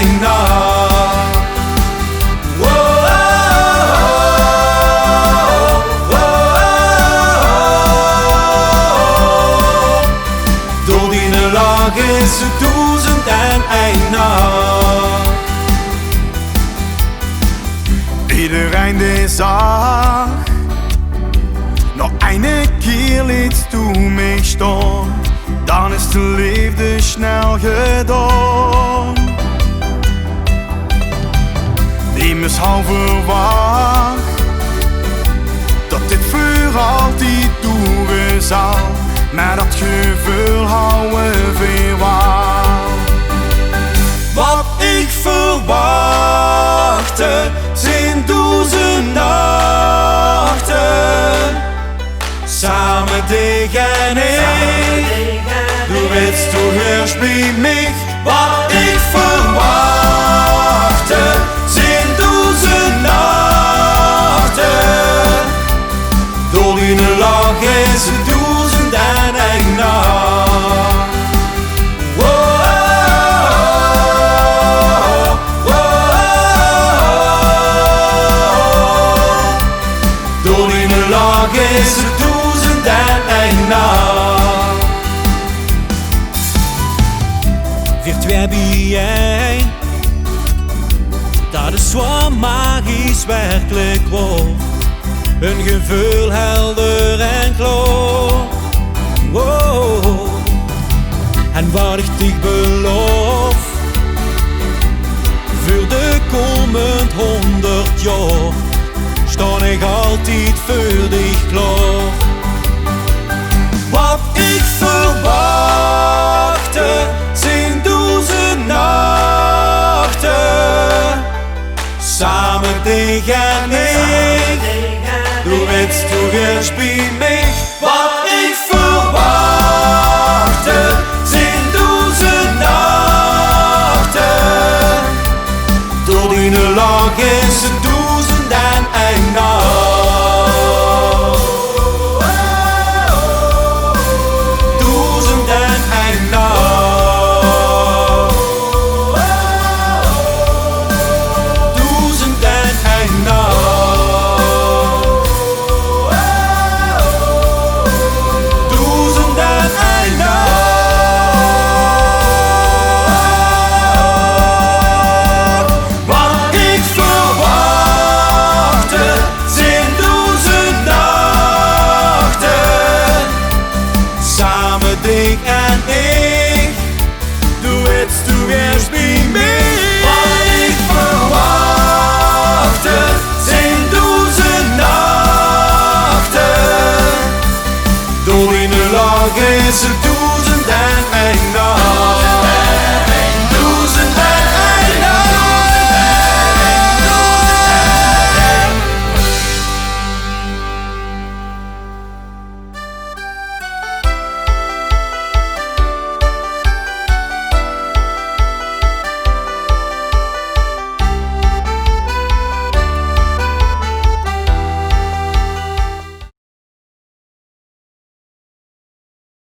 een nacht. Door die lach is het 1001 nacht. Iedereen die zag nog een keer iets toe mij staan, dan is de liefde snel gedaan. Niemand had verwacht dat dit voor altijd duren zou, maar dat gevoel houden we waar. Wat ik verwachtte zijn 1000 nachten, samen dich en ik. Du willst, du hörst bij mij. Wat ik verwachtte zijn 1000 nachten. Door die lach is het 1001 nacht. Door die lach is het 1001 nacht. Wir twee bijeen, dat is zo magisch werkelijk waar. Een gevoel helder en klaar. Wow. En wat ik dich beloof, voor de komend 100 jaar, sta ik altijd voor dich klaar. Wat ik verwachtte zijn 1000 nachten, samen dich en ik. Du willst, du hörst bij mij. Wat ik verwachtte zijn 1000 nachten. Door die lach is het 1001 nacht. 1001 nacht. 1001 nacht. 1001 nacht. Wat ik verwachtte zijn 1000 nachten, samen dich en ik. Du willst, du wärst bij mij. Wat ik verwachtte zijn 1000 nachten. Door die lach is het